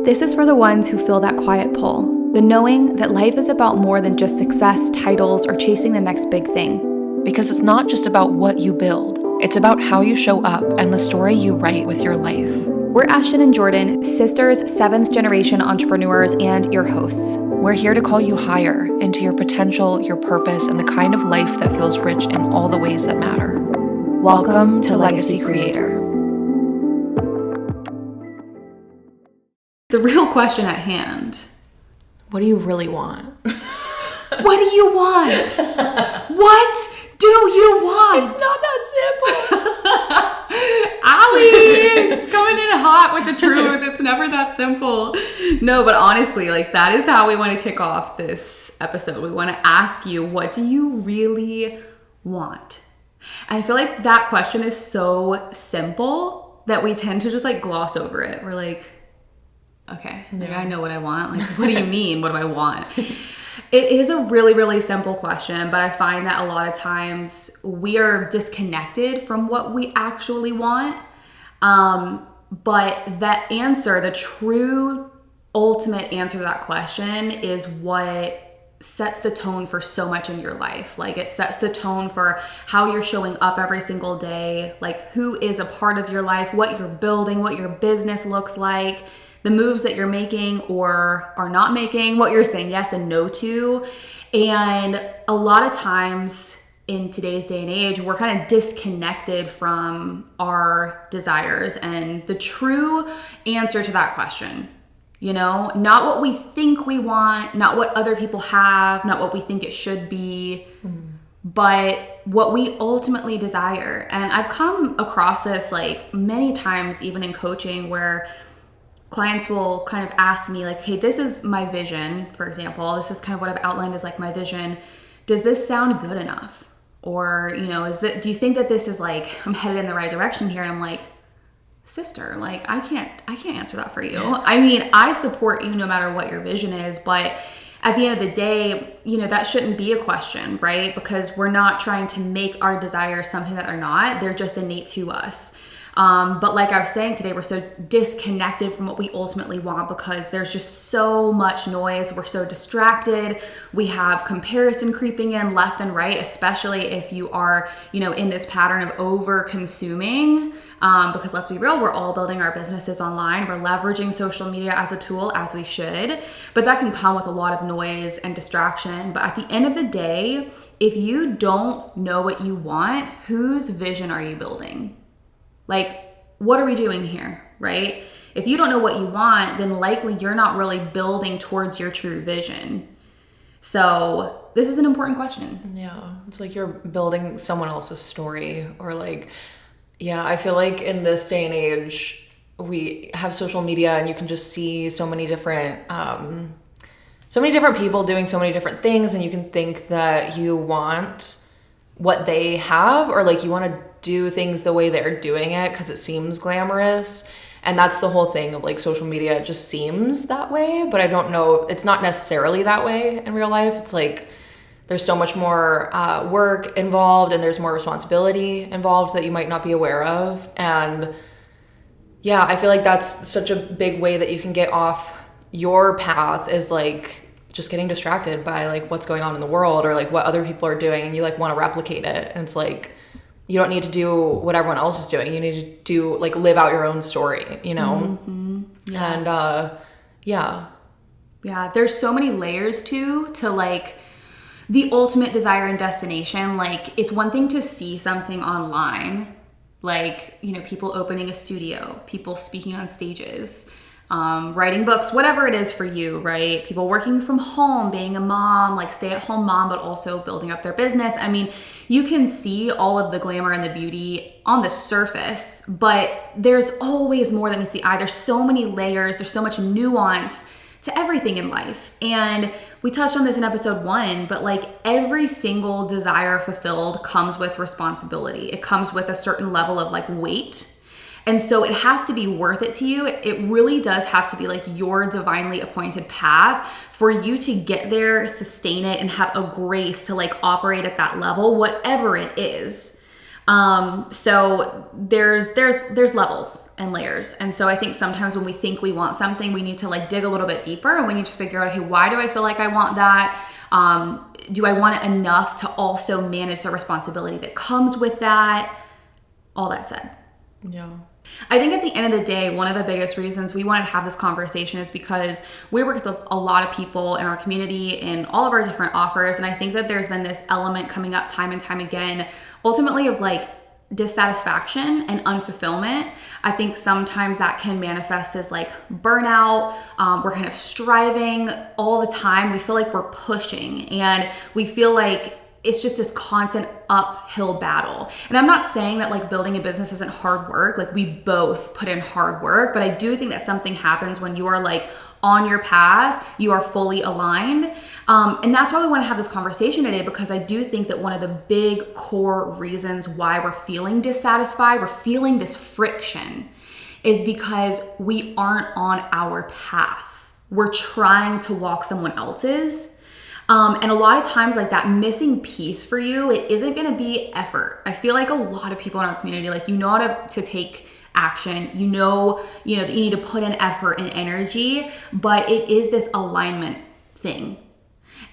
This is for the ones who feel that quiet pull, the knowing that life is about more than just success, titles, or chasing the next big thing. Because it's not just about what you build, it's about how you show up and the story you write with your life. We're Ashton and Jordan, sisters, 7th generation entrepreneurs, and your hosts. We're here to call you higher into your potential, your purpose, and the kind of life that feels rich in all the ways that matter. Welcome to Legacy Creator. The real question at hand. What do you really want? What do you want? What do you want? It's not that simple. Allie, just coming in hot with the truth. It's never that simple. No, but honestly, that is how we want to kick off this episode. We want to ask you, what do you really want? And I feel like that question is so simple that we tend to just gloss over it. We're like, okay, I know what I want. What do you mean? What do I want? It is a really, really simple question, but I find that a lot of times we are disconnected from what we actually want. But that answer, the true ultimate answer to that question, is what sets the tone for so much in your life. It sets the tone for how you're showing up every single day, who is a part of your life, what you're building, what your business looks like, the moves that you're making or are not making, what you're saying yes and no to. And a lot of times in today's day and age, we're kind of disconnected from our desires and the true answer to that question. Not what we think we want, not what other people have, not what we think it should be, but what we ultimately desire. And I've come across this many times, even in coaching, where clients will kind of ask me okay, this is my vision, for example. This is kind of what I've outlined as my vision. Does this sound good enough? Or, do you think that this is I'm headed in the right direction here? And I'm like, sister, I can't answer that for you. I mean, I support you no matter what your vision is, but at the end of the day, that shouldn't be a question, right? Because we're not trying to make our desires something that they're not. They're just innate to us. But like I was saying today, we're so disconnected from what we ultimately want because there's just so much noise. We're so distracted. We have comparison creeping in left and right, especially if you are, in this pattern of over consuming. Because let's be real, we're all building our businesses online. We're leveraging social media as a tool, as we should, but that can come with a lot of noise and distraction. But at the end of the day, if you don't know what you want, whose vision are you building? What are we doing here, right? If you don't know what you want, then likely you're not really building towards your true vision. So this is an important question. Yeah, it's you're building someone else's story or I feel in this day and age, we have social media and you can just see so many different people doing so many different things, and you can think that you want what they have or you want to do things the way they're doing it because it seems glamorous. And that's the whole thing of social media. It just seems that way, but I don't know. It's not necessarily that way in real life. It's there's so much more work involved and there's more responsibility involved that you might not be aware of. And yeah, I feel that's such a big way that you can get off your path is just getting distracted by what's going on in the world or what other people are doing, and you want to replicate it. And it's you don't need to do what everyone else is doing. You need to do live out your own story, Mm-hmm. Yeah. And yeah, there's so many layers to the ultimate desire and destination. It's one thing to see something online, people opening a studio, people speaking on stages, writing books, whatever it is for you, right? People working from home, being a mom, stay-at-home mom, but also building up their business. I mean, you can see all of the glamour and the beauty on the surface, but there's always more than meets the eye. There's so many layers. There's so much nuance to everything in life. And we touched on this in episode 1, but every single desire fulfilled comes with responsibility. It comes with a certain level of weight. And so it has to be worth it to you. It really does have to be your divinely appointed path for you to get there, sustain it, and have a grace to operate at that level, whatever it is. So there's levels and layers. And so I think sometimes when we think we want something, we need to like dig a little bit deeper, and we need to figure out, hey, why do I feel like I want that? Do I want it enough to also manage the responsibility that comes with that? All that said. Yeah. I think at the end of the day, one of the biggest reasons we wanted to have this conversation is because we work with a lot of people in our community in all of our different offers. And I think that there's been this element coming up time and time again, ultimately of like dissatisfaction and unfulfillment. I think sometimes that can manifest as like burnout. We're kind of striving all the time. We feel like we're pushing, and we feel like it's just this constant uphill battle. And I'm not saying that like building a business isn't hard work. Like we both put in hard work, but I do think that something happens when you are like on your path, you are fully aligned. And that's why we want to have this conversation today, because I do think that one of the big core reasons why we're feeling dissatisfied, we're feeling this friction, is because we aren't on our path. We're trying to walk someone else's. And a lot of times like that missing piece for you, it isn't going to be effort. I feel like a lot of people in our community, like, you know how to take action, you know that you need to put in effort and energy, but it is this alignment thing.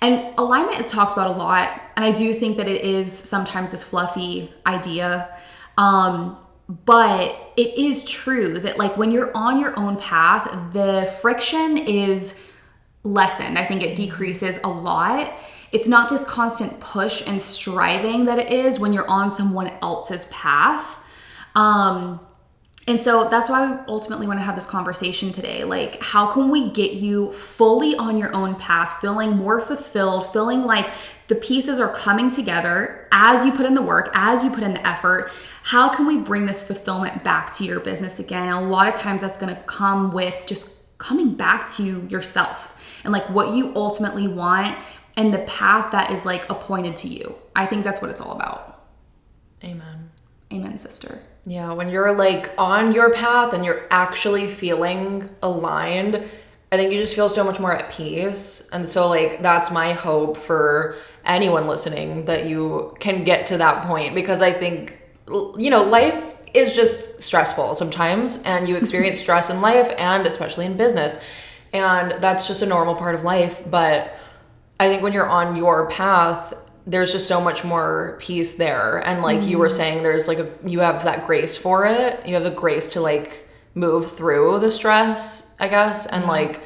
And alignment is talked about a lot. And I do think that it is sometimes this fluffy idea. But it is true that like when you're on your own path, the friction is lessened. I think it decreases a lot. It's not this constant push and striving that it is when you're on someone else's path. And so that's why we ultimately want to have this conversation today. Like, how can we get you fully on your own path, feeling more fulfilled, feeling like the pieces are coming together as you put in the work, as you put in the effort? How can we bring this fulfillment back to your business again? And a lot of times that's going to come with just coming back to yourself and like what you ultimately want and the path that is like appointed to you. I think that's what it's all about. Amen. Amen, sister. Yeah, when you're like on your path and you're actually feeling aligned, I think you just feel so much more at peace. And so like that's my hope for anyone listening, that you can get to that point, because I think, life is just stressful sometimes, and you experience stress in life and especially in business. And that's just a normal part of life. But I think when you're on your path, there's just so much more peace there. And like you were saying, there's like you have that grace for it. You have the grace to like move through the stress, I guess, and like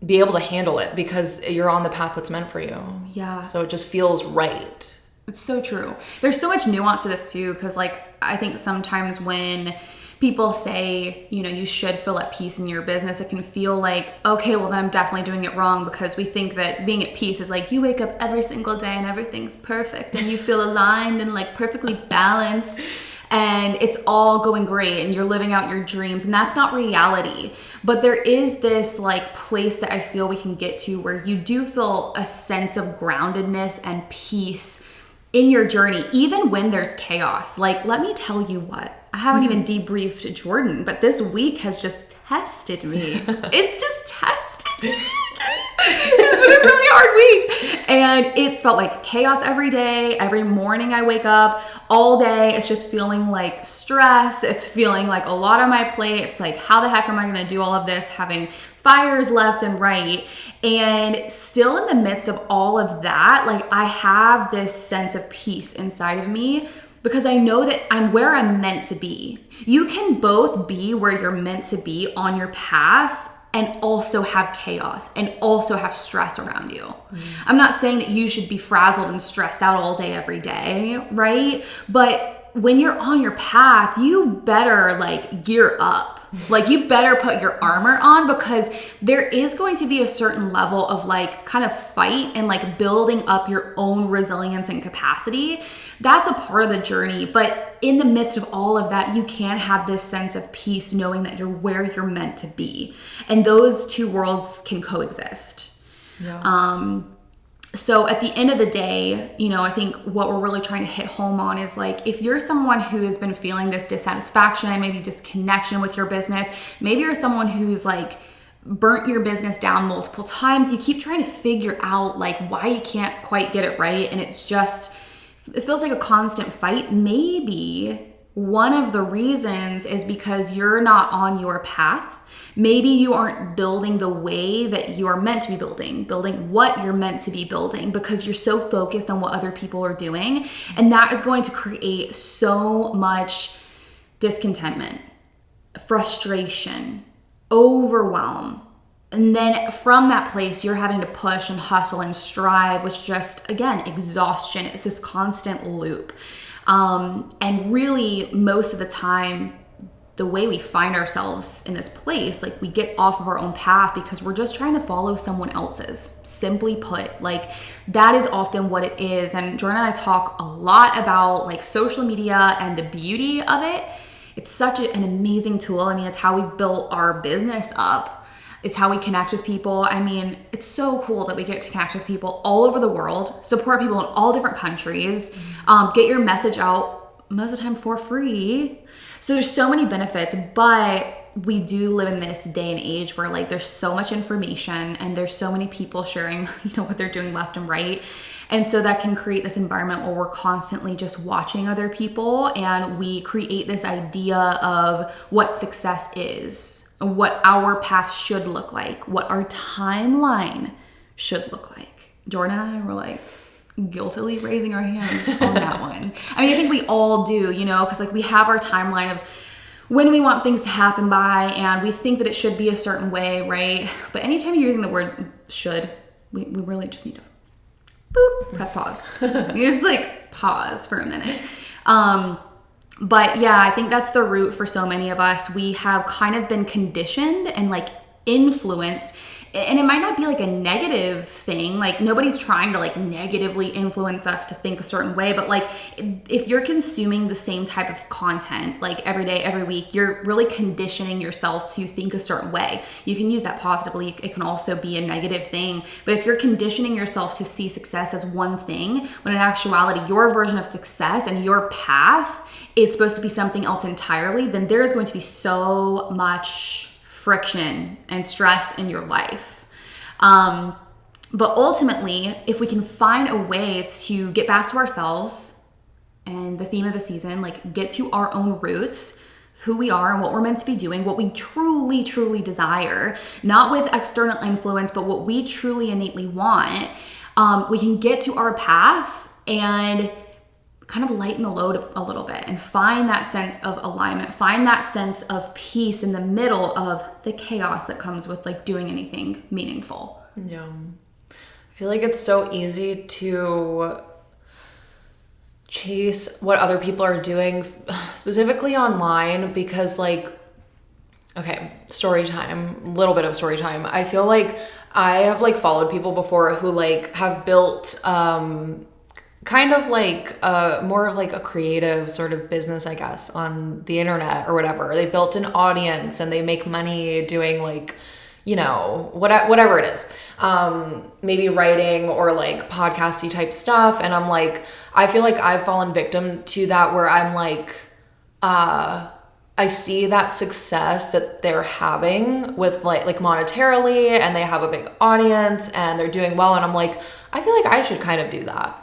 be able to handle it because you're on the path that's meant for you. Yeah. So it just feels right. It's so true. There's so much nuance to this too, because like I think sometimes when people say, you should feel at peace in your business, it can feel like, okay, well then I'm definitely doing it wrong, because we think that being at peace is like you wake up every single day and everything's perfect and you feel aligned and like perfectly balanced and it's all going great and you're living out your dreams. And that's not reality. But there is this like place that I feel we can get to where you do feel a sense of groundedness and peace in your journey, even when there's chaos. Like, let me tell you what, I haven't even debriefed Jordan, but this week has just tested me. It's just tested me. It's been a really hard week. And it's felt like chaos every day. Every morning I wake up, all day, it's just feeling like stress. It's feeling like a lot on my plate. It's like, how the heck am I going to do all of this? Having fires left and right. And still in the midst of all of that, like I have this sense of peace inside of me, because I know that I'm where I'm meant to be. You can both be where you're meant to be on your path and also have chaos and also have stress around you. I'm not saying that you should be frazzled and stressed out all day, every day, right? But when you're on your path, you better like gear up. Like you better put your armor on, because there is going to be a certain level of like kind of fight and like building up your own resilience and capacity. That's a part of the journey. But in the midst of all of that, you can have this sense of peace knowing that you're where you're meant to be. And those two worlds can coexist. Yeah. So at the end of the day, I think what we're really trying to hit home on is like, if you're someone who has been feeling this dissatisfaction, maybe disconnection with your business, maybe you're someone who's like burnt your business down multiple times, you keep trying to figure out like why you can't quite get it right, and it's just it feels like a constant fight, maybe one of the reasons is because you're not on your path. Maybe you aren't building the way that you are meant to be building what you're meant to be building, because you're so focused on what other people are doing. And that is going to create so much discontentment, frustration, overwhelm. And then from that place, you're having to push and hustle and strive, which just, again, exhaustion. It's this constant loop. And really, most of the time, the way we find ourselves in this place, like we get off of our own path because we're just trying to follow someone else's. Simply put, like that is often what it is. And Jordan and I talk a lot about like social media and the beauty of it. It's such an amazing tool. I mean, it's how we've built our business up. It's how we connect with people. I mean, it's so cool that we get to connect with people all over the world, support people in all different countries, get your message out most of the time for free. So there's so many benefits, but we do live in this day and age where like there's so much information and there's so many people sharing, what they're doing left and right. And so that can create this environment where we're constantly just watching other people, and we create this idea of what success is, what our path should look like, what our timeline should look like. Jordan and I were like guiltily raising our hands on that one. I mean, I think we all do, because like we have our timeline of when we want things to happen by, and we think that it should be a certain way, right? But anytime you're using the word should, we really just need to press pause. You just like pause for a minute. But yeah, I think that's the root for so many of us. We have kind of been conditioned and like influenced, and it might not be like a negative thing. Like nobody's trying to like negatively influence us to think a certain way, but like if you're consuming the same type of content like every day, every week, you're really conditioning yourself to think a certain way. You can use that positively. It can also be a negative thing. But if you're conditioning yourself to see success as one thing, when in actuality, your version of success and your path is supposed to be something else entirely, then there's going to be so much friction and stress in your life. But ultimately, if we can find a way to get back to ourselves, and the theme of the season, like get to our own roots, who we are and what we're meant to be doing, what we truly, truly desire, not with external influence, but what we truly innately want, we can get to our path and kind of lighten the load a little bit and find that sense of alignment, find that sense of peace in the middle of the chaos that comes with like doing anything meaningful. Yeah. I feel like it's so easy to chase what other people are doing, specifically online, because like, okay, story time, a little bit of story time. I feel like I have like followed people before who like have built, kind of like more of like a creative sort of business, I guess, on the internet or whatever. They built an audience and they make money doing like, whatever it is. Maybe writing or like podcasty type stuff. And I'm like, I feel like I've fallen victim to that, where I'm like, I see that success that they're having with like monetarily, and they have a big audience and they're doing well. And I'm like, I feel like I should kind of do that.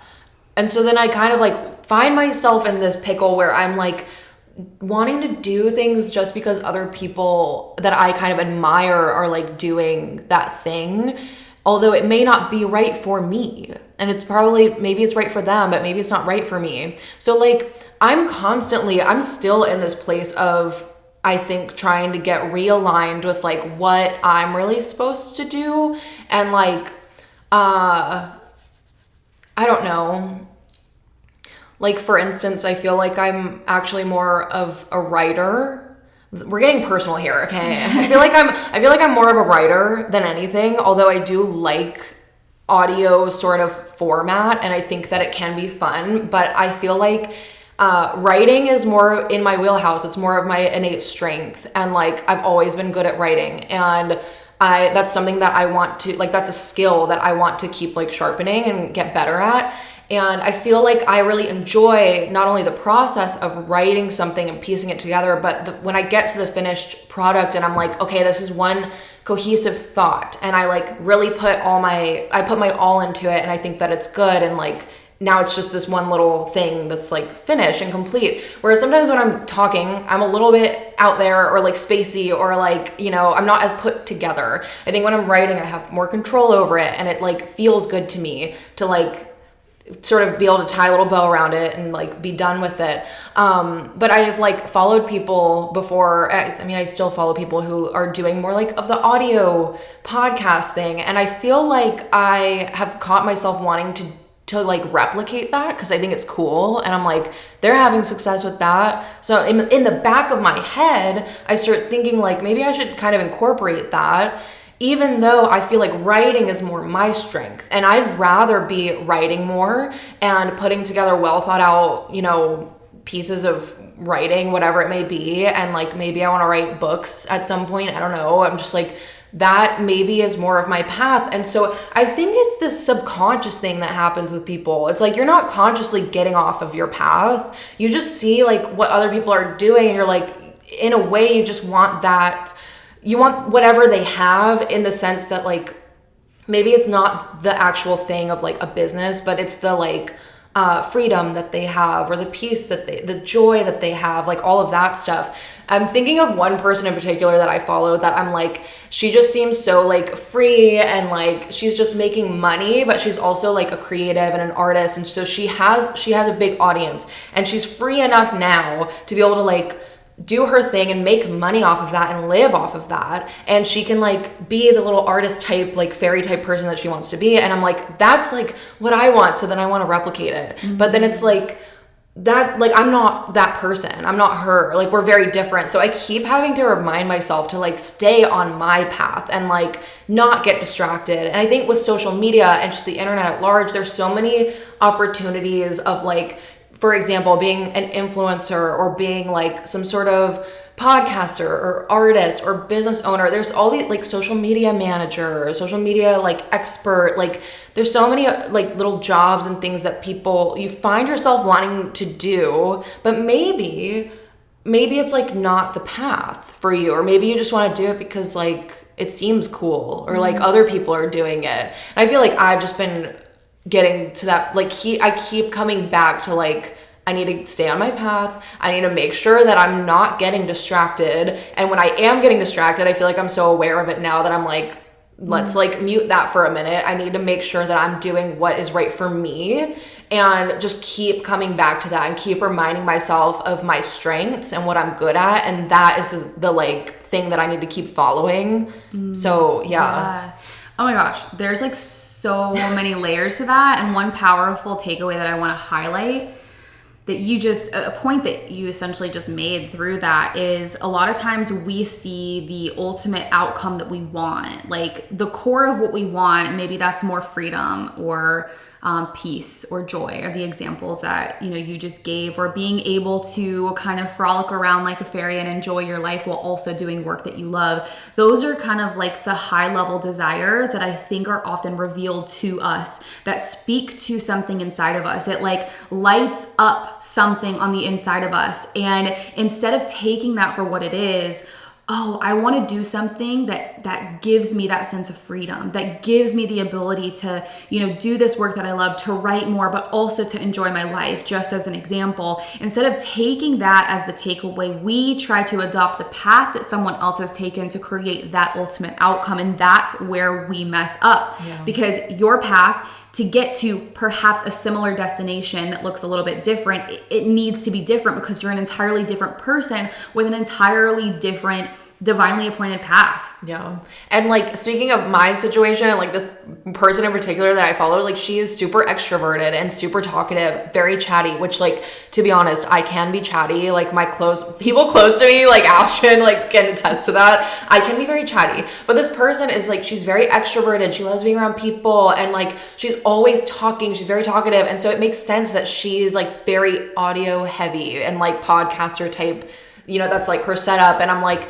And so then I kind of like find myself in this pickle where I'm like wanting to do things just because other people that I kind of admire are like doing that thing, although it may not be right for me. And it's probably, maybe it's right for them, but maybe it's not right for me. So like I'm still in this place of, I think, trying to get realigned with like what I'm really supposed to do. And like, I don't know. Like, for instance, I feel like I'm actually more of a writer. We're getting personal here, okay? I feel like I'm more of a writer than anything, although I do like audio sort of format, and I think that it can be fun, but I feel like writing is more in my wheelhouse. It's more of my innate strength, and like I've always been good at writing, and that's something that I want to, like, that's a skill that I want to keep like sharpening and get better at. And I feel like I really enjoy not only the process of writing something and piecing it together, but when I get to the finished product and I'm like, okay, this is one cohesive thought, and I like really put my all into it, and I think that it's good, and like now it's just this one little thing that's like finished and complete. Whereas sometimes when I'm talking, I'm a little bit out there or like spacey or like, you know, I'm not as put together. I think when I'm writing, I have more control over it, and it like feels good to me to like sort of be able to tie a little bow around it and like be done with it. But I've like followed people before. I mean, I still follow people who are doing more like of the audio podcast thing. And I feel like I have caught myself wanting to like replicate that because I think it's cool, and I'm like, they're having success with that. So in the back of my head, I start thinking like maybe I should kind of incorporate that, even though I feel like writing is more my strength, and I'd rather be writing more and putting together well thought out, you know, pieces of writing, whatever it may be. And like maybe I want to write books at some point. I don't know. I'm just like, that maybe is more of my path. And so I think it's this subconscious thing that happens with people. It's like you're not consciously getting off of your path. You just see like what other people are doing, and you're like, in a way, you just want that. You want whatever they have, in the sense that like maybe it's not the actual thing of like a business, but it's the like freedom that they have, or the peace that the joy that they have, like all of that stuff. I'm thinking of one person in particular that I follow that I'm like, she just seems so like free, and like she's just making money, but she's also like a creative and an artist. And so she has a big audience, and she's free enough now to be able to like do her thing and make money off of that and live off of that. And she can like be the little artist type, like fairy type person that she wants to be. And I'm like, that's like what I want. So then I want to replicate it. Mm-hmm. But then it's like that, like, I'm not that person. I'm not her. Like, we're very different. So I keep having to remind myself to like stay on my path and like not get distracted. And I think with social media and just the internet at large, there's so many opportunities of like, for example, being an influencer or being like some sort of podcaster or artist or business owner. There's all these like social media manager, social media like expert, like there's so many like little jobs and things that you find yourself wanting to do, but maybe it's like not the path for you, or maybe you just want to do it because like it seems cool, or like other people are doing it. And I feel like I've just been getting to that, like I keep coming back to like, I need to stay on my path. I need to make sure that I'm not getting distracted. And when I am getting distracted, I feel like I'm so aware of it now that I'm like, let's like mute that for a minute. I need to make sure that I'm doing what is right for me, and just keep coming back to that and keep reminding myself of my strengths and what I'm good at. And that is the like thing that I need to keep following. So yeah. Oh my gosh, there's like so many layers to that. And one powerful takeaway that I want to highlight, that a point that you essentially just made through that, is a lot of times we see the ultimate outcome that we want, like the core of what we want. Maybe that's more freedom or peace or joy, are the examples that, you know, you just gave, or being able to kind of frolic around like a fairy and enjoy your life while also doing work that you love. Those are kind of like the high level desires that I think are often revealed to us, that speak to something inside of us. It like lights up something on the inside of us. And instead of taking that for what it is, oh, I want to do something that gives me that sense of freedom, that gives me the ability to, you know, do this work that I love, to write more, but also to enjoy my life, just as an example. Instead of taking that as the takeaway, we try to adopt the path that someone else has taken to create that ultimate outcome. And that's where we mess up. Yeah. Because your path to get to perhaps a similar destination that looks a little bit different, it needs to be different because you're an entirely different person with an entirely different divinely appointed path. Yeah. And like, speaking of my situation, and like this person in particular that I follow, like she is super extroverted and super talkative, very chatty, which like, to be honest, I can be chatty. Like people close to me, like Ashton, like can attest to that. I can be very chatty, but this person is like, she's very extroverted. She loves being around people, and like, she's always talking. She's very talkative. And so it makes sense that she's like very audio heavy and like podcaster type, you know, that's like her setup. And I'm like,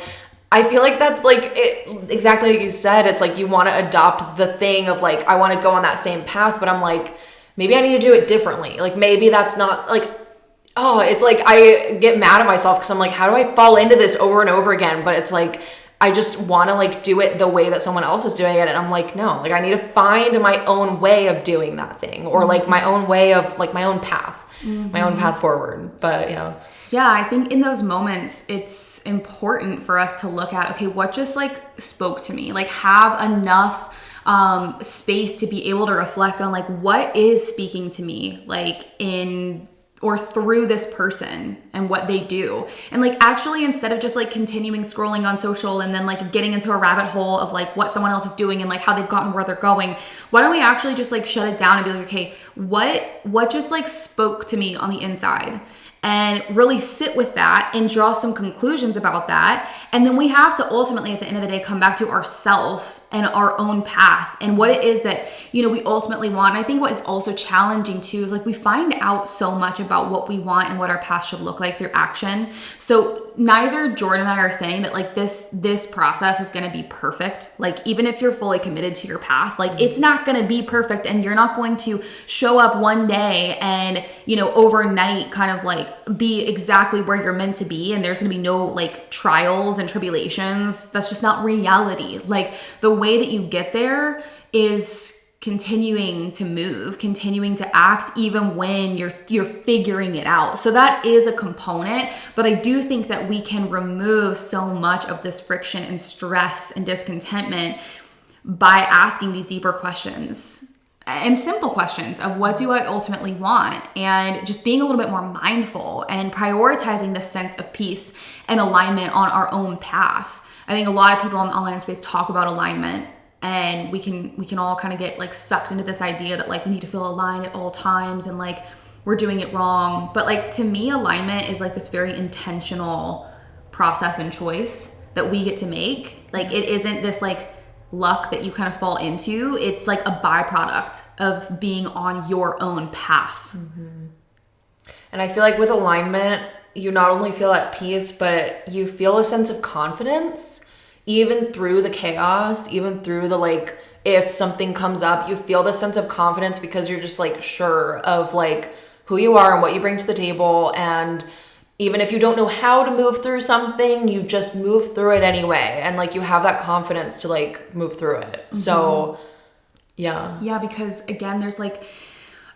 I feel like that's like it, exactly like you said. It's like you want to adopt the thing of like, I want to go on that same path, but I'm like, maybe I need to do it differently. Like maybe that's not like, oh, it's like I get mad at myself because I'm like, how do I fall into this over and over again? But it's like, I just want to like do it the way that someone else is doing it. And I'm like, no, like I need to find my own way of doing that thing, or like my own way of like my own path, my own path forward. But yeah, I think in those moments, it's important for us to look at, okay, what just like spoke to me? Like have enough space to be able to reflect on like what is speaking to me, like in or through this person and what they do. And like actually, instead of just like continuing scrolling on social and then like getting into a rabbit hole of like what someone else is doing and like how they've gotten where they're going, why don't we actually just like shut it down and be like, okay, what just like spoke to me on the inside? And really sit with that and draw some conclusions about that. And then we have to ultimately, at the end of the day, come back to ourself and our own path and what it is that, we ultimately want. And I think what is also challenging too is like we find out so much about what we want and what our path should look like through action. So neither Jordan and I are saying that like this process is going to be perfect. Like even if you're fully committed to your path, like it's not going to be perfect, and you're not going to show up one day and, overnight kind of like be exactly where you're meant to be. And there's going to be no like trials and tribulations. That's just not reality. Like the way that you get there is continuing to move, continuing to act even when you're figuring it out. So that is a component, but I do think that we can remove so much of this friction and stress and discontentment by asking these deeper questions and simple questions of what do I ultimately want, and just being a little bit more mindful and prioritizing the sense of peace and alignment on our own path. I think a lot of people in the online space talk about alignment, and we can all kind of get like sucked into this idea that like we need to feel aligned at all times and like we're doing it wrong. But like to me, alignment is like this very intentional process and choice that we get to make. Like it isn't this like luck that you kind of fall into. It's like a byproduct of being on your own path. And I feel like with alignment, you not only feel at peace, but you feel a sense of confidence, even through the chaos, even through the like, if something comes up, you feel the sense of confidence because you're just like sure of like who you are and what you bring to the table. And even if you don't know how to move through something, you just move through it anyway. And like you have that confidence to like move through it. So yeah. Yeah, because again, there's like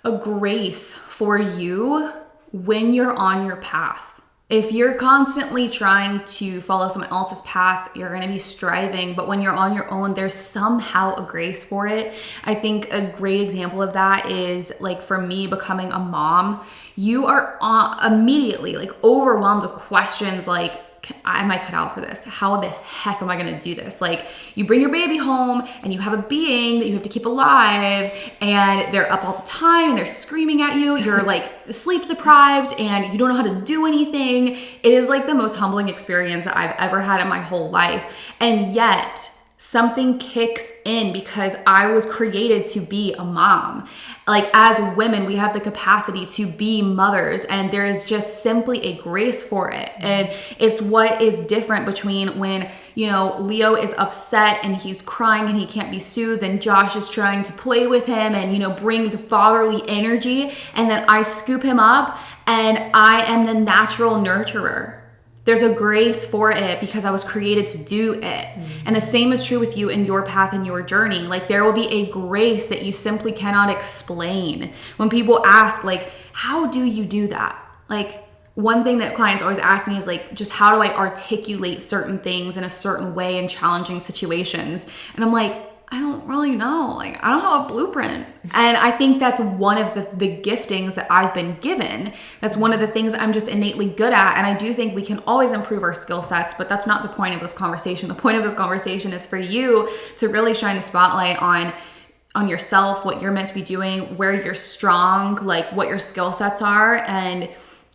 a grace for you when you're on your path. If you're constantly trying to follow someone else's path, you're going to be striving. But when you're on your own, there's somehow a grace for it. I think a great example of that is like for me becoming a mom, you are immediately like overwhelmed with questions like, am I cut out for this? How the heck am I going to do this? Like you bring your baby home and you have a being that you have to keep alive, and they're up all the time and they're screaming at you. You're like sleep deprived and you don't know how to do anything. It is like the most humbling experience that I've ever had in my whole life. And yet something kicks in because I was created to be a mom. Like as women, we have the capacity to be mothers, and there is just simply a grace for it. And it's what is different between when, Leo is upset and he's crying and he can't be soothed, and Josh is trying to play with him and, bring the fatherly energy, and then I scoop him up and I am the natural nurturer. There's a grace for it because I was created to do it. And the same is true with you in your path and your journey. Like there will be a grace that you simply cannot explain. When people ask like, how do you do that? Like one thing that clients always ask me is like, just how do I articulate certain things in a certain way in challenging situations? And I'm like, I don't really know. Like, I don't have a blueprint. And I think that's one of the giftings that I've been given. That's one of the things I'm just innately good at. And I do think we can always improve our skill sets, but that's not the point of this conversation. The point of this conversation is for you to really shine the spotlight on yourself, what you're meant to be doing, where you're strong, like what your skill sets are, and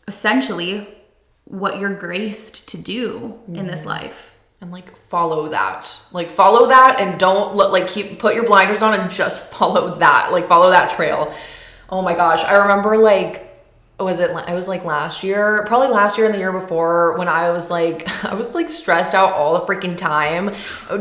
essentially what you're graced to do in this life. And like follow that and don't put your blinders on and just follow that trail. Oh my gosh. I remember it was like last year and the year before, when I was stressed out all the freaking time.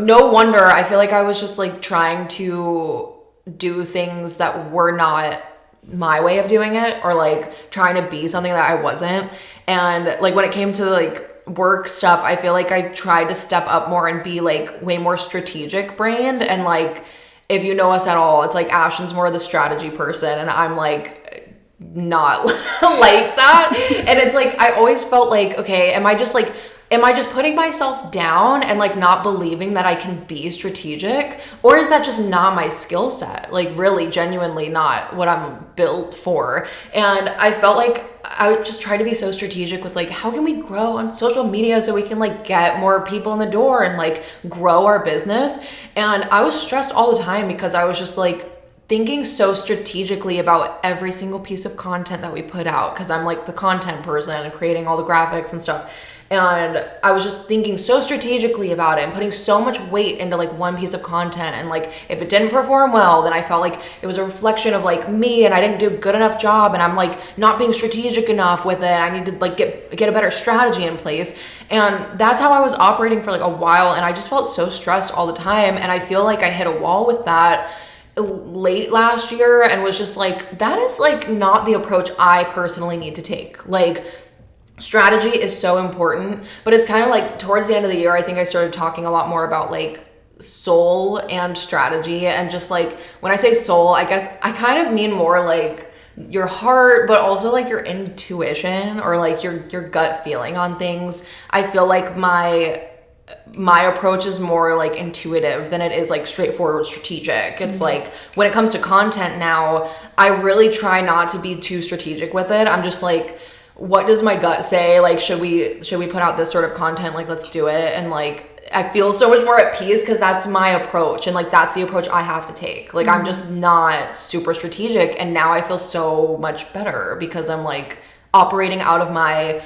No wonder. I feel like I was just like trying to do things that were not my way of doing it, or like trying to be something that I wasn't. And like when it came to like work stuff, I feel like I tried to step up more and be like way more strategic brained. And like, if you know us at all, it's like Ashton's more the strategy person and I'm like not like that. And it's like, I always felt like, okay, am I just putting myself down and like not believing that I can be strategic? Or is that just not my skill set? Like really genuinely not what I'm built for. And I felt like I would just try to be so strategic with like, how can we grow on social media so we can like get more people in the door and like grow our business? And I was stressed all the time because I was just like thinking so strategically about every single piece of content that we put out. Cause I'm like the content person and creating all the graphics and stuff. And I was just thinking so strategically about it and putting so much weight into like one piece of content. And like, if it didn't perform well, then I felt like it was a reflection of like me and I didn't do a good enough job and I'm like not being strategic enough with it. I need to like get a better strategy in place. And that's how I was operating for like a while. And I just felt so stressed all the time. And I feel like I hit a wall with that late last year and was just like, that is like not the approach I personally need to take. Like, strategy is so important, but it's kind of like towards the end of the year, I think I started talking a lot more about like soul and strategy. And just like, when I say soul, I guess I kind of mean more like your heart, but also like your intuition or like your gut feeling on things. I feel like my approach is more like intuitive than it is like straightforward strategic. It's like when it comes to content now, I really try not to be too strategic with it. I'm just like, what does my gut say? Like, should we put out this sort of content? Like, let's do it. And like, I feel so much more at peace because that's my approach. And like, that's the approach I have to take. Like, I'm just not super strategic. And now I feel so much better because I'm like operating out of my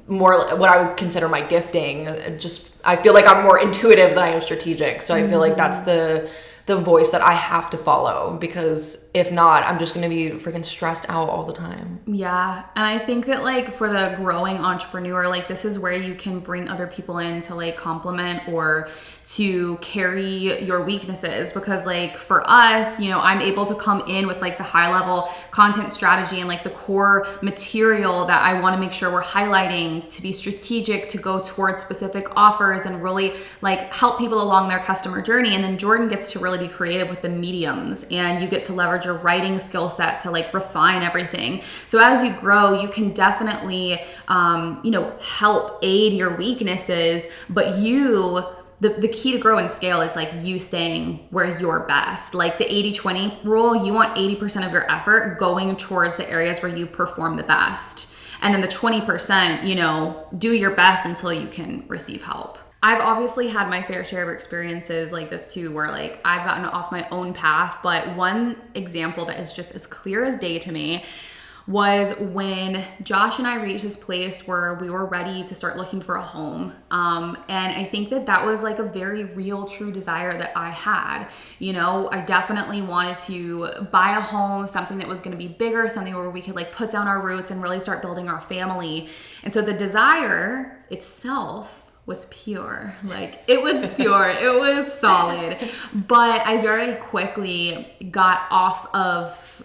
more, what I would consider my gifting. I feel like I'm more intuitive than I am strategic. So I feel like that's the voice that I have to follow, because if not, I'm just going to be freaking stressed out all the time. Yeah. And I think that like for the growing entrepreneur, like this is where you can bring other people in to like complement or to carry your weaknesses, because like for us, you know, I'm able to come in with like the high level content strategy and like the core material that I want to make sure we're highlighting to be strategic, to go towards specific offers and really like help people along their customer journey. And then Jordan gets to really be creative with the mediums, and you get to leverage your writing skill set to like refine everything. So as you grow, you can definitely, help aid your weaknesses, but the key to grow and scale is like you staying where you're best. Like the 80-20 rule, you want 80% of your effort going towards the areas where you perform the best. And then the 20%, do your best until you can receive help. I've obviously had my fair share of experiences like this too, where like I've gotten off my own path. But one example that is just as clear as day to me was when Josh and I reached this place where we were ready to start looking for a home. And I think that was like a very real, true desire that I had. I definitely wanted to buy a home, something that was going to be bigger, something where we could like put down our roots and really start building our family. And so the desire itself was pure. Like it was pure, it was solid. But I very quickly got off of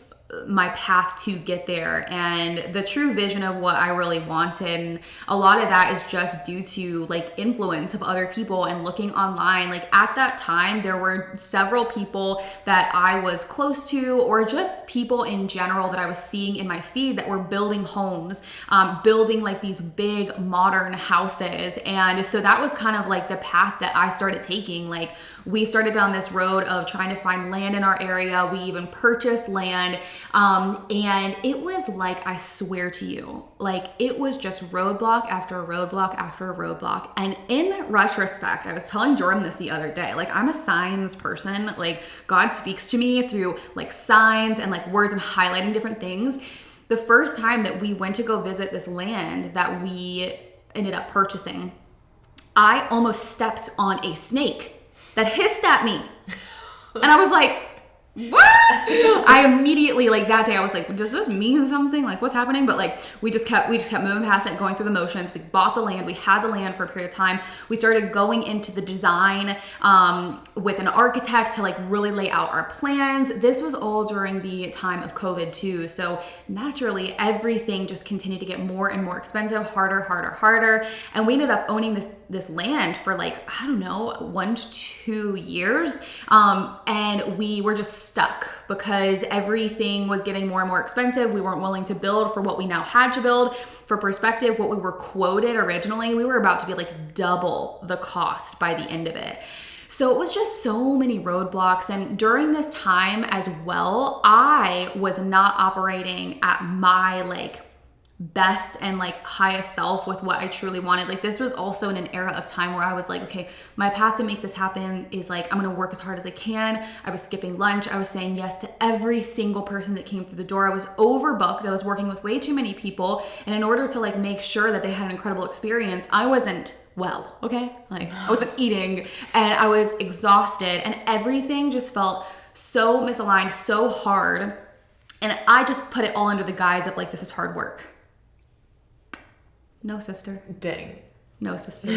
my path to get there and the true vision of what I really wanted. And a lot of that is just due to like influence of other people and looking online. Like at that time, there were several people that I was close to, or just people in general that I was seeing in my feed that were building homes, building like these big modern houses. And so that was kind of like the path that I started taking. Like we started down this road of trying to find land in our area. We even purchased land. And it was like, I swear to you, like it was just roadblock after roadblock after roadblock. And in retrospect, I was telling Jordan this the other day, like I'm a signs person. Like God speaks to me through like signs and like words and highlighting different things. The first time that we went to go visit this land that we ended up purchasing, I almost stepped on a snake that hissed at me. And I was like, what? I immediately, like, that day I was like, does this mean something? Like, what's happening? But like, we just kept moving past it, going through the motions. We bought the land. We had the land for a period of time. We started going into the design with an architect to like really lay out our plans. This was all during the time of COVID too. So naturally, everything just continued to get more and more expensive, harder. And we ended up owning this land for like, I don't know, 1 to 2 years. And we were just stuck because everything was getting more and more expensive. We weren't willing to build for what we now had to build. For perspective, what we were quoted originally, we were about to be like double the cost by the end of it. So it was just so many roadblocks. And during this time as well, I was not operating at my like best and like highest self with what I truly wanted. Like, this was also in an era of time where I was like, okay, my path to make this happen is like, I'm gonna work as hard as I can. I was skipping lunch. I was saying yes to every single person that came through the door. I was overbooked. I was working with way too many people. And in order to like make sure that they had an incredible experience, I wasn't well, okay? Like, I wasn't eating and I was exhausted and everything just felt so misaligned, so hard. And I just put it all under the guise of like, this is hard work. No, sister. Dang. No, sister.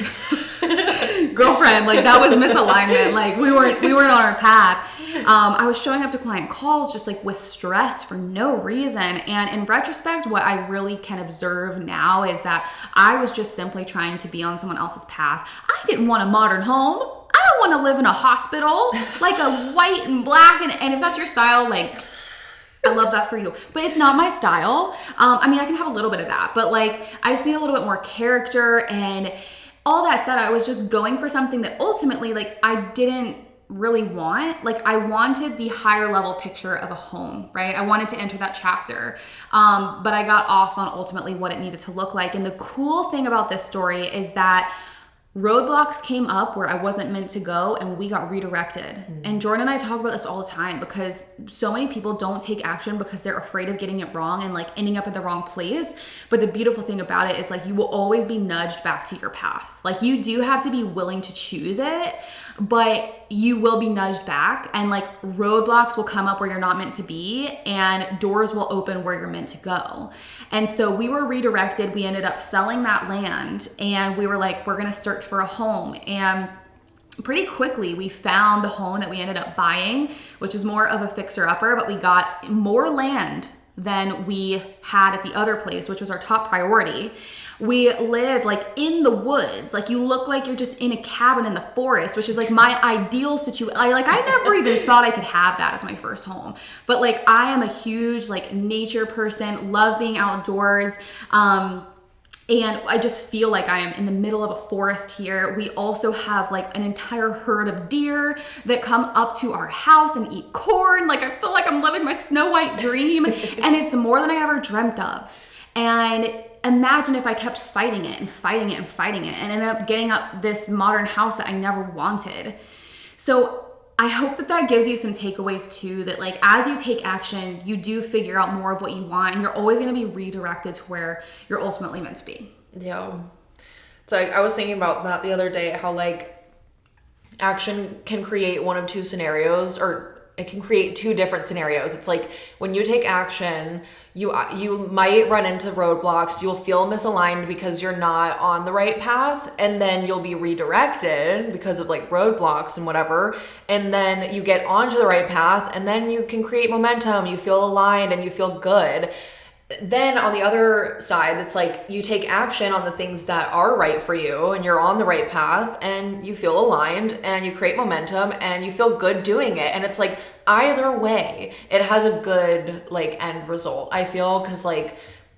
Girlfriend, like, that was misalignment. Like, we weren't on our path. I was showing up to client calls just like with stress for no reason. And in retrospect, what I really can observe now is that I was just simply trying to be on someone else's path. I didn't want a modern home. I don't want to live in a hospital, like a white and black. And if that's your style, like, I love that for you, but it's not my style. I mean, I can have a little bit of that, but like, I just need a little bit more character. And all that said, I was just going for something that ultimately, like, I didn't really want. Like, I wanted the higher level picture of a home, right? I wanted to enter that chapter. But I got off on ultimately what it needed to look like. And the cool thing about this story is that roadblocks came up where I wasn't meant to go and we got redirected. And Jordan and I talk about this all the time because so many people don't take action because they're afraid of getting it wrong and like ending up in the wrong place. But the beautiful thing about it is like, you will always be nudged back to your path. Like, you do have to be willing to choose it, but you will be nudged back, and like, roadblocks will come up where you're not meant to be and doors will open where you're meant to go. And so we were redirected. We ended up selling that land and we were like, we're going to search for a home. And pretty quickly we found the home that we ended up buying, which is more of a fixer-upper, but we got more land than we had at the other place, which was our top priority. We live like in the woods. Like, you look like you're just in a cabin in the forest, which is like my ideal situation. I never even thought I could have that as my first home. But like, I am a huge like nature person, love being outdoors. And I just feel like I am in the middle of a forest here. We also have like an entire herd of deer that come up to our house and eat corn. Like, I feel like I'm living my Snow White dream and it's more than I ever dreamt of. And imagine if I kept fighting it and ended up getting up this modern house that I never wanted. So I hope that gives you some takeaways too, that like, as you take action, you do figure out more of what you want and you're always going to be redirected to where you're ultimately meant to be. Yeah. So I was thinking about that the other day, how like action can create one of two scenarios, or it can create two different scenarios. It's like, when you take action, you might run into roadblocks. You'll feel misaligned because you're not on the right path, and then you'll be redirected because of like roadblocks and whatever. And then you get onto the right path, and then you can create momentum. You feel aligned and you feel good. Then on the other side, it's like, you take action on the things that are right for you and you're on the right path and you feel aligned and you create momentum and you feel good doing it. And it's like, either way, it has a good like end result, I feel. Because like,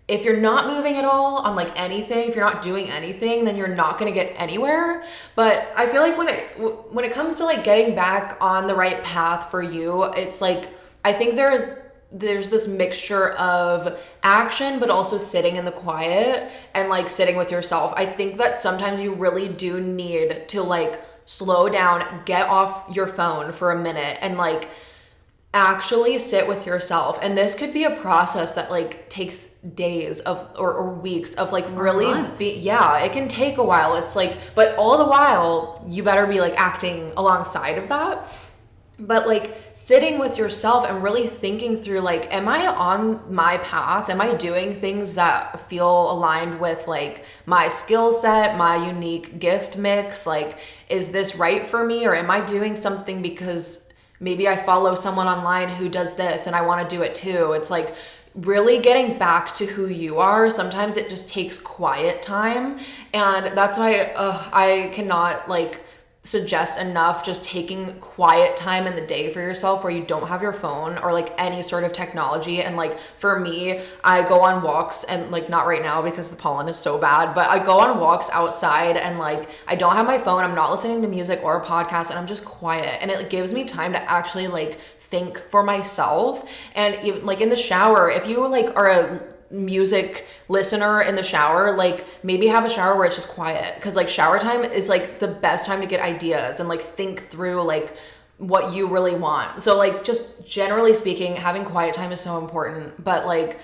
if you're not moving at all on like anything, if you're not doing anything, then you're not going to get anywhere. But I feel like when it comes to like getting back on the right path for you, it's like, I think there's this mixture of action, but also sitting in the quiet and like sitting with yourself. I think that sometimes you really do need to like slow down, get off your phone for a minute and like actually sit with yourself. And this could be a process that like takes days of or weeks of like really it can take a while. It's like, but all the while you better be like acting alongside of that. But like sitting with yourself and really thinking through, like, am I on my path? Am I doing things that feel aligned with like my skill set, my unique gift mix? Like, is this right for me? Or am I doing something because maybe I follow someone online who does this and I want to do it too? It's like really getting back to who you are. Sometimes it just takes quiet time. And that's why I cannot like suggest enough just taking quiet time in the day for yourself where you don't have your phone or like any sort of technology. And like for me, I go on walks, and like not right now because the pollen is so bad, but I go on walks outside and like I don't have my phone, I'm not listening to music or a podcast, and I'm just quiet, and it gives me time to actually like think for myself. And even like in the shower, if you like are a music listener in the shower, like maybe have a shower where it's just quiet, because like shower time is like the best time to get ideas and like think through like what you really want. So like just generally speaking, having quiet time is so important, but like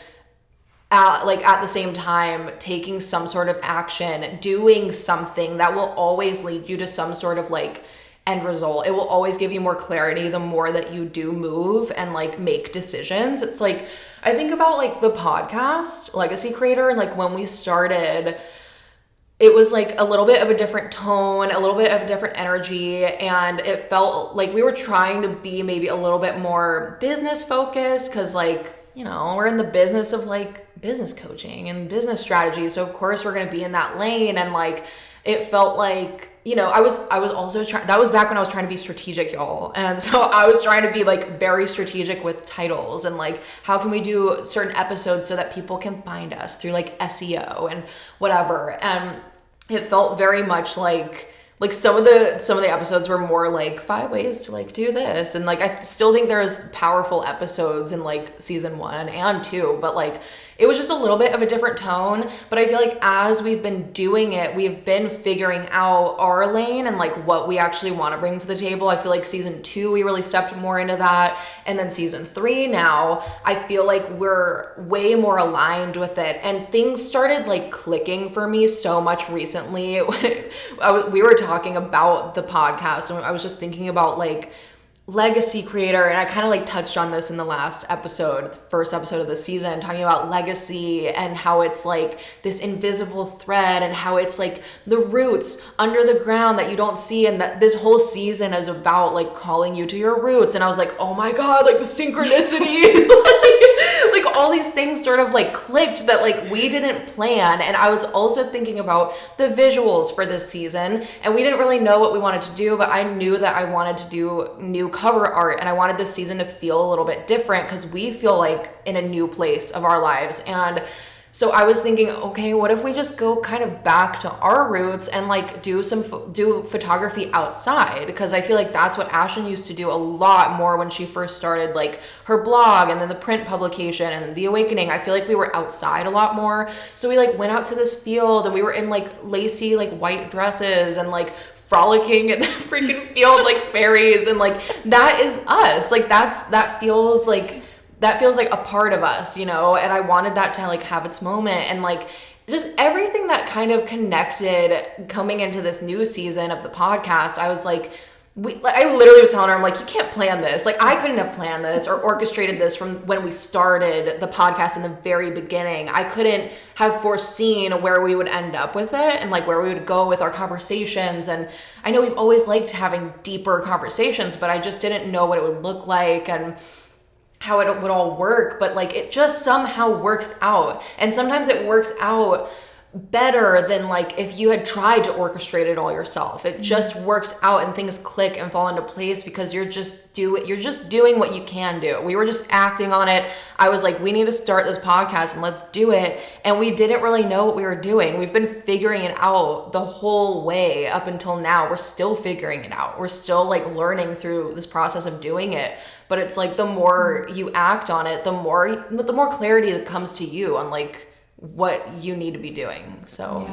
at the same time, taking some sort of action, doing something that will always lead you to some sort of like end result. It will always give you more clarity the more that you do move and like make decisions. It's like, I think about like the podcast Legacy Creator, and like when we started, it was like a little bit of a different tone, a little bit of a different energy, and it felt like we were trying to be maybe a little bit more business focused, because like, you know, we're in the business of like business coaching and business strategy, so of course we're going to be in that lane. And like it felt like, you know, I was also trying, that was back when I was trying to be strategic, y'all. And so I was trying to be like very strategic with titles and like, how can we do certain episodes so that people can find us through like SEO and whatever. And it felt very much like some of the episodes were more like 5 ways to like do this. And like, I still think there's powerful episodes in like season 1 and 2, but like, it was just a little bit of a different tone. But I feel like as we've been doing it, we've been figuring out our lane and like what we actually want to bring to the table. I feel like season 2, we really stepped more into that. And then season 3 now, I feel like we're way more aligned with it. And things started like clicking for me so much recently. We were talking about the podcast, and I was just thinking about like Legacy Creator, and I kind of like touched on this in the last episode, the first episode of the season, talking about legacy and how it's like this invisible thread and how it's like the roots under the ground that you don't see, and that this whole season is about like calling you to your roots. And I was like, oh my god, like the synchronicity like all these things sort of like clicked that like we didn't plan. And I was also thinking about the visuals for this season, and we didn't really know what we wanted to do, but I knew that I wanted to do new cover art, and I wanted this season to feel a little bit different because we feel like in a new place of our lives. And so I was thinking, okay, what if we just go kind of back to our roots and like do photography outside? Because I feel like that's what Ashlyn used to do a lot more when she first started like her blog, and then the print publication, and then The Awakening. I feel like we were outside a lot more. So we like went out to this field, and we were in like lacy like white dresses and like frolicking in the freaking field like fairies. And like that is us. Like that feels like a part of us, you know. And I wanted that to like have its moment, and like just everything that kind of connected coming into this new season of the podcast. I was like, I literally was telling her, I'm like, you can't plan this. Like, I couldn't have planned this or orchestrated this from when we started the podcast in the very beginning. I couldn't have foreseen where we would end up with it and like where we would go with our conversations. And I know we've always liked having deeper conversations, but I just didn't know what it would look like and how it would all work. But like, it just somehow works out. And sometimes it works out better than like if you had tried to orchestrate it all yourself. It just works out and things click and fall into place because you're just doing what you can do. We were just acting on it. I was like, we need to start this podcast and let's do it. And we didn't really know what we were doing. We've been figuring it out the whole way up until now. We're still figuring it out. We're still like learning through this process of doing it. But it's like the more you act on it, the more clarity that comes to you on like what you need to be doing. So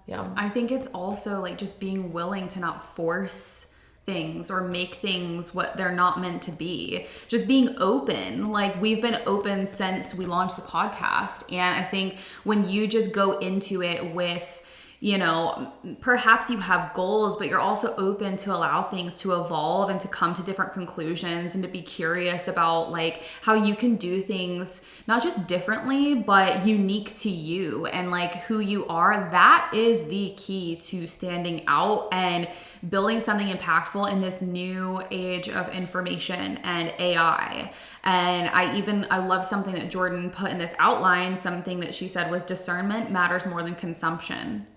yeah. I think it's also like just being willing to not force things or make things what they're not meant to be. Just being open. Like we've been open since we launched the podcast. And I think when you just go into it with you know, perhaps you have goals, but you're also open to allow things to evolve and to come to different conclusions and to be curious about like how you can do things not just differently, but unique to you and like who you are. That is the key to standing out and building something impactful in this new age of information and AI. And I love something that Jordan put in this outline. Something that she said was discernment matters more than consumption.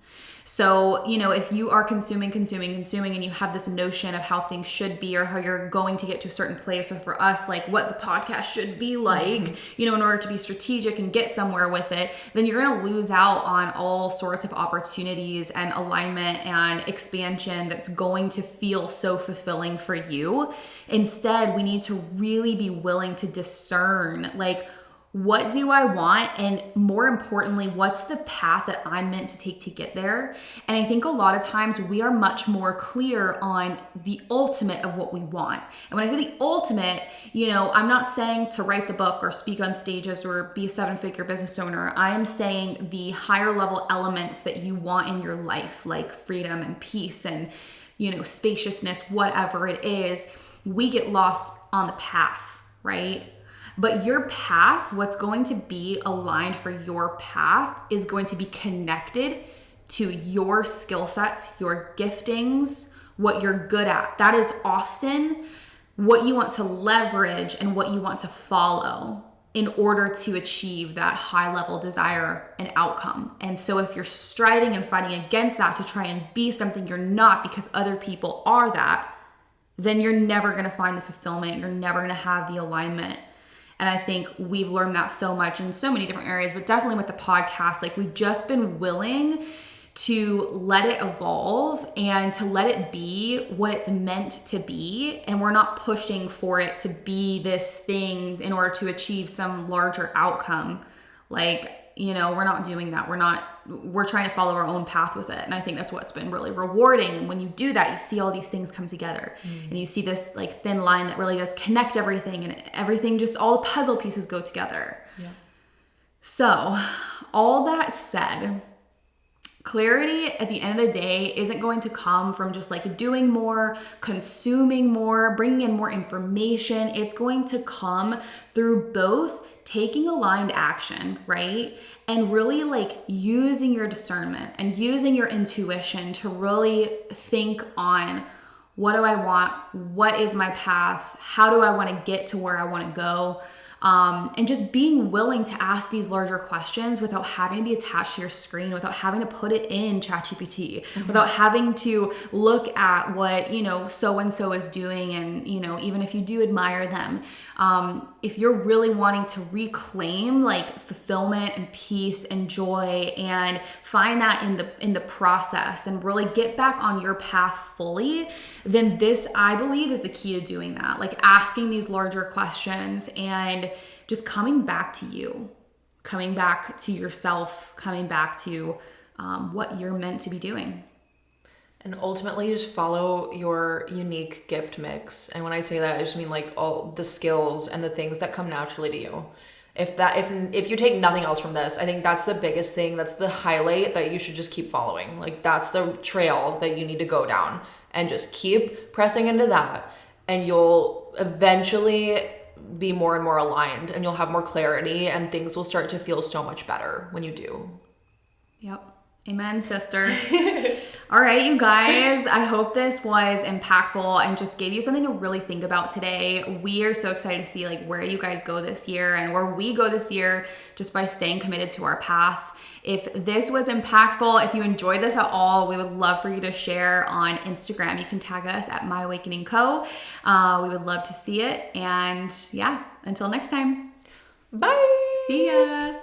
So, you know, if you are consuming, and you have this notion of how things should be or how you're going to get to a certain place, or for us, like what the podcast should be like, you know, in order to be strategic and get somewhere with it, then you're going to lose out on all sorts of opportunities and alignment and expansion that's going to feel so fulfilling for you. Instead, we need to really be willing to discern, like, what do I want? And more importantly, what's the path that I'm meant to take to get there? And I think a lot of times we are much more clear on the ultimate of what we want. And when I say the ultimate, you know, I'm not saying to write the book or speak on stages or be a 7-figure business owner. I am saying the higher level elements that you want in your life, like freedom and peace and, you know, spaciousness, whatever it is, we get lost on the path, right? But your path, what's going to be aligned for your path is going to be connected to your skill sets, your giftings, what you're good at. That is often what you want to leverage and what you want to follow in order to achieve that high level desire and outcome. And so if you're striving and fighting against that to try and be something you're not because other people are that, then you're never going to find the fulfillment. You're never going to have the alignment. And I think we've learned that so much in so many different areas, but definitely with the podcast, like we've just been willing to let it evolve and to let it be what it's meant to be. And we're not pushing for it to be this thing in order to achieve some larger outcome. Like, you know, we're not doing that. We're trying to follow our own path with it. And I think that's what's been really rewarding. And when you do that, you see all these things come together and you see this like thin line that really does connect everything and everything, just all the puzzle pieces go together. Yeah. So all that said, clarity at the end of the day isn't going to come from just like doing more, consuming more, bringing in more information. It's going to come through both taking aligned action, right? And really like using your discernment and using your intuition to really think on what do I want? What is my path? How do I want to get to where I want to go? And just being willing to ask these larger questions without having to be attached to your screen, without having to put it in ChatGPT, without having to look at what, you know, so-and-so is doing. And, you know, even if you do admire them, if you're really wanting to reclaim like fulfillment and peace and joy and find that in the process and really get back on your path fully, then this, I believe, is the key to doing that. Like asking these larger questions and just coming back to you, coming back to yourself, coming back to what you're meant to be doing. And ultimately just follow your unique gift mix. And when I say that, I just mean like all the skills and the things that come naturally to you. If you take nothing else from this, I think that's the biggest thing. That's the highlight that you should just keep following. Like that's the trail that you need to go down and just keep pressing into that. And you'll eventually be more and more aligned and you'll have more clarity and things will start to feel so much better when you do. Yep. Amen, sister. All right, you guys, I hope this was impactful and just gave you something to really think about today. We are so excited to see like where you guys go this year and where we go this year just by staying committed to our path. If this was impactful, if you enjoyed this at all, we would love for you to share on Instagram. You can tag us at My Awakening Co. We would love to see it. And yeah, until next time. Bye. See ya.